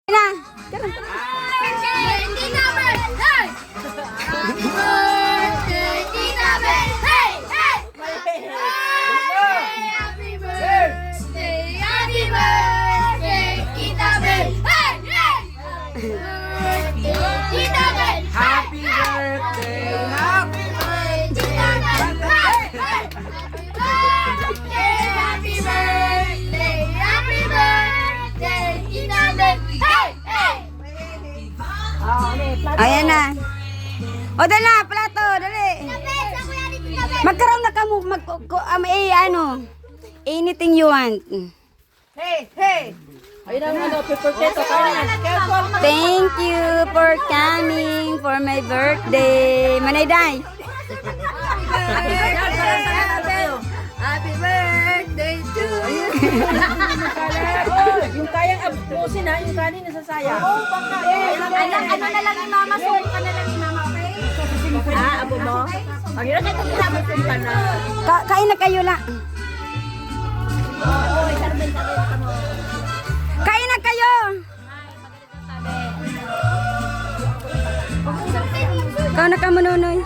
Na. Happy birthday, happy Ayan na. O, dali na, plato, dali. Magkaroon na ka mo, ano, anything you want. Hey, hey! Ayun ang ano, potato, kanan. Careful! Thank you for coming for my birthday. Manayday. Happy birthday to you! Yung kayang abusin ha, yung kanin nasasayang. Oo, baka. Ano na lang ni Mama, sumo ka na lang ni Mama, okay? Ah, abo mo? Ang hirap ito kinabot ka na. Kain na kayo lang. Kain na kayo. Ikaw na ka manunoy.